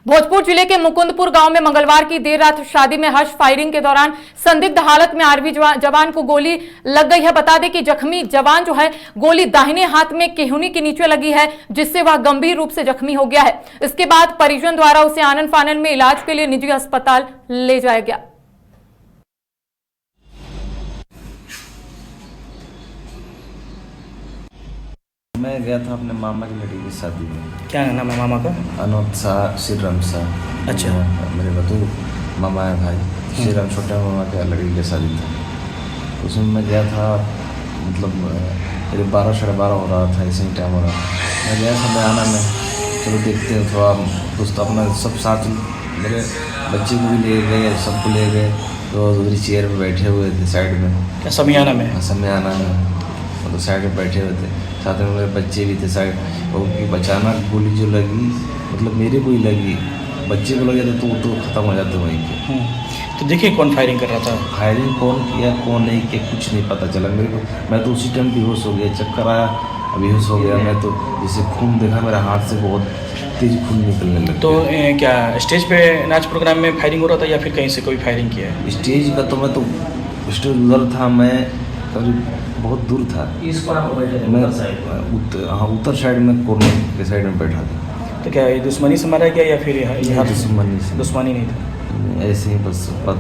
भोजपुर जिले के मुकुंदपुर गांव में मंगलवार की देर रात शादी में हर्ष फायरिंग के दौरान संदिग्ध हालत में आर्मी जवान को गोली लग गई है। बता दें कि जख्मी जवान जो है गोली दाहिने हाथ में केहूनी के नीचे लगी है, जिससे वह गंभीर रूप से जख्मी हो गया है। इसके बाद परिजन द्वारा उसे आनन फानन में इलाज के लिए निजी अस्पताल ले जाया गया। मैं गया था अपने मामा की लड़की की शादी में। क्या नाम है मामा का? अनोद शाह, श्रीराम शाह। अच्छा। मेरे बतू मामा है भाई। श्रीराम छोटे मामा के लड़की की शादी था, उसमें मैं गया था। मतलब करीब 12 साढ़े 12 हो रहा था, ऐसे ही टाइम हो रहा था। मैं गया समय आना में, चलो देखते हैं थोड़ा दोस्त अपना सब साथ, मेरे बच्चे को भी ले गए, सबको ले गए। तो दूसरी चेयर पर बैठे हुए थे साइड में। क्या समियाना में? समियाना में मतलब साइड में बैठे हुए थे, साथ में मेरे बच्चे भी थे साइड। और अचानक गोली जो लगी, मतलब मेरे को ही लगी, बच्चे को लगे तो वो तो ख़त्म हो जाते वहीं पे। तो देखिए कौन फायरिंग कर रहा था? फायरिंग कौन किया कौन नहीं किया कुछ नहीं पता चला मेरे को। मैं तो उसी टाइम बेहोश हो गया, चक्कर आया, बेहोश हो गया मैं तो। जैसे खून देखा मेरे हाथ से, बहुत तेज खून निकलने लगा। तो क्या स्टेज पे नाच प्रोग्राम में फायरिंग हो रहा था या फिर कहीं से कोई फायरिंग किया है? स्टेज का तो मैं तो स्टेज उधर था, मैं करीब बहुत दूर था। मैं उत्तर साइड में कॉर्नर के साइड में बैठा था। तो क्या ये दुश्मनी से मारा गया या फिर यहाँ दुश्मनी नहीं था? ऐसे ही बस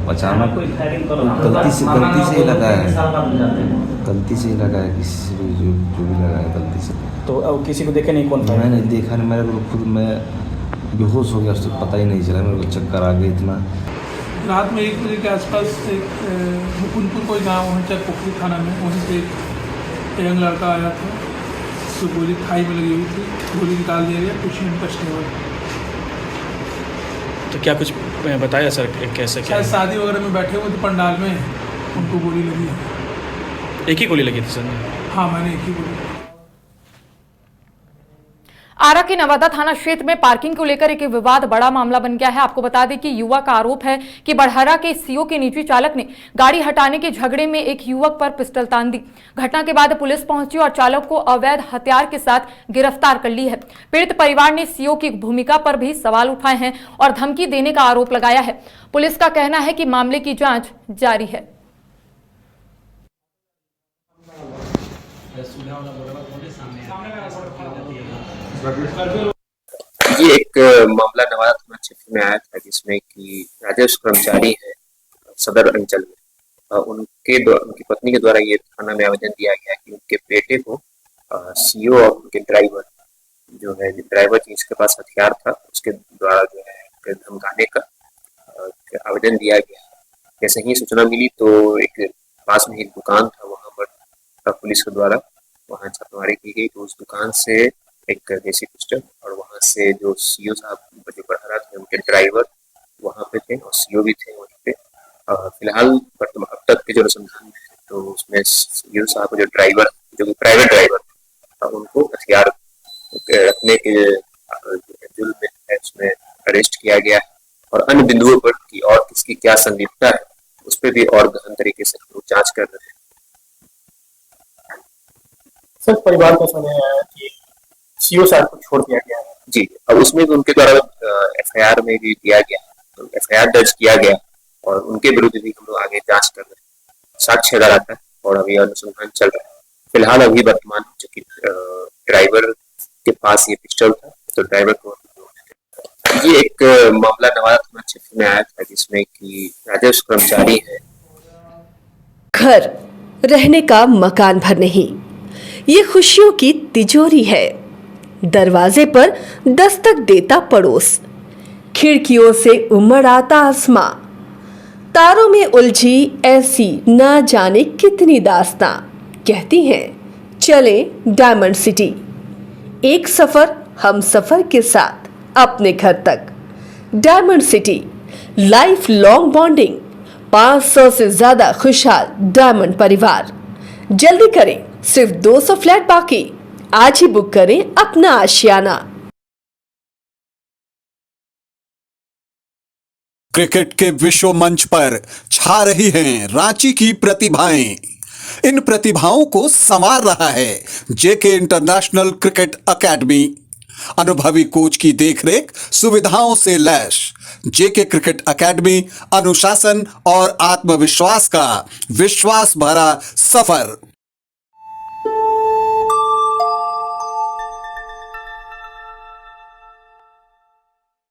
अचानक गलती से ही लगा है, गलती से ही लगा है, किसी से भी जो भी लगा है गलती से। तो अब किसी को देखे नहीं? कौन था? मैंने देखा नहीं, मेरे को खुद मैं बेहोश हो गया, उससे पता ही नहीं चला, मेरे को चक्कर आ गया इतना। रात में 1 बजे के आसपास एक मुकुंदपुर कोई गाँव है चकपोखरी थाना में, वहीं से एक यंग लड़का आया था, तो गोली खाई में लगी हुई थी, गोली निकाल दिया गया, कुछ इंटरेस्ट नहीं हुआ। तो क्या कुछ बताया सर कैसे क्या? शायद शादी वगैरह में बैठे हुए थे पंडाल में, उनको गोली लगी है। एक ही गोली लगी थी सर? हाँ, मैंने एक ही गोली। आरा के नवादा थाना क्षेत्र में पार्किंग को लेकर एक विवाद बड़ा मामला बन गया है। आपको बता दें कि युवा का आरोप है कि बड़हरा के सीओ के निजी चालक ने गाड़ी हटाने के झगड़े में एक युवक पर पिस्टल तान दी। घटना के बाद पुलिस पहुंची और चालक को अवैध हथियार के साथ गिरफ्तार कर ली है। पीड़ित परिवार ने सीओ की भूमिका पर भी सवाल उठाए हैं और धमकी देने का आरोप लगाया है। पुलिस का कहना है कि मामले की जांच जारी है। ये एक मामला नवादा थाना क्षेत्र में आया था, जिसमें कि राजस्व कर्मचारी है सदर अंचल में, उनकी पत्नी के द्वारा ये थाना में आवेदन दिया गया कि उनके बेटे को सीओ और उनके ड्राइवर जो है, ड्राइवर जिसके पास हथियार था, उसके द्वारा जो है धमकाने का आवेदन दिया गया। जैसे ही सूचना मिली तो एक पास में एक दुकान था, वहां पर पुलिस के द्वारा वहां छापेमारी की गई। तो उस दुकान से एक देसी पिस्टल और वहां से जो सीओ साहब जो बड़हरा थे, उनके ड्राइवर वहां पे थे और सीओ भी थे वहीं पे। फिलहाल वर्तमान अब तक के जो अनुसंधान में है, तो उसमें सीओ साहब जो ड्राइवर, जो प्राइवेट ड्राइवर, उनको हथियार रखने के जुर्म में है उसमें अरेस्ट किया गया है। और अन्य बिंदुओं पर कि और किसकी क्या संलिप्तता है, उस पर भी और गहन तरीके से हम लोग जांच कर रहे हैं। सर, परिवार का समय आया कि सीओ साहब को छोड़ दिया गया है। जी, अब उसमें भी उनके द्वारा एफआईआर में भी दिया गया, तो एफआईआर दर्ज किया गया और उनके विरुद्ध भी हम लोग आगे जांच कर रहे हैं। साक्ष्य लगा था और अभी अनुसंधान चल रहा है। फिलहाल अभी वर्तमान जो कि ड्राइवर के पास ये पिस्टल था, तो ड्राइवर को ये एक मामला नवादा थाना क्षेत्र में आया था, जिसमें कि राजस्व कर्मचारी है। घर रहने का मकान भर नहीं, ये खुशियों की तिजोरी है। दरवाजे पर दस्तक देता पड़ोस, खिड़कियों से उमड़ आता आसमां, तारों में उलझी ऐसी ना जाने कितनी दास्तां। कहती हैं चले डायमंड सिटी, एक सफर हम सफर के साथ अपने घर तक। Diamond city, life long bonding, 500 से ज्यादा खुशहाल डायमंड परिवार। जल्दी करें, सिर्फ 200 फ्लैट बाकी। आज ही बुक करें अपना आशियाना। क्रिकेट के विश्व मंच पर छा रही हैं रांची की प्रतिभाएं। इन प्रतिभाओं को संवार रहा है जेके इंटरनेशनल क्रिकेट एकेडमी। अनुभवी कोच की देखरेख, सुविधाओं से लैस जेके क्रिकेट एकेडमी अनुशासन और आत्मविश्वास का विश्वास भरा सफर।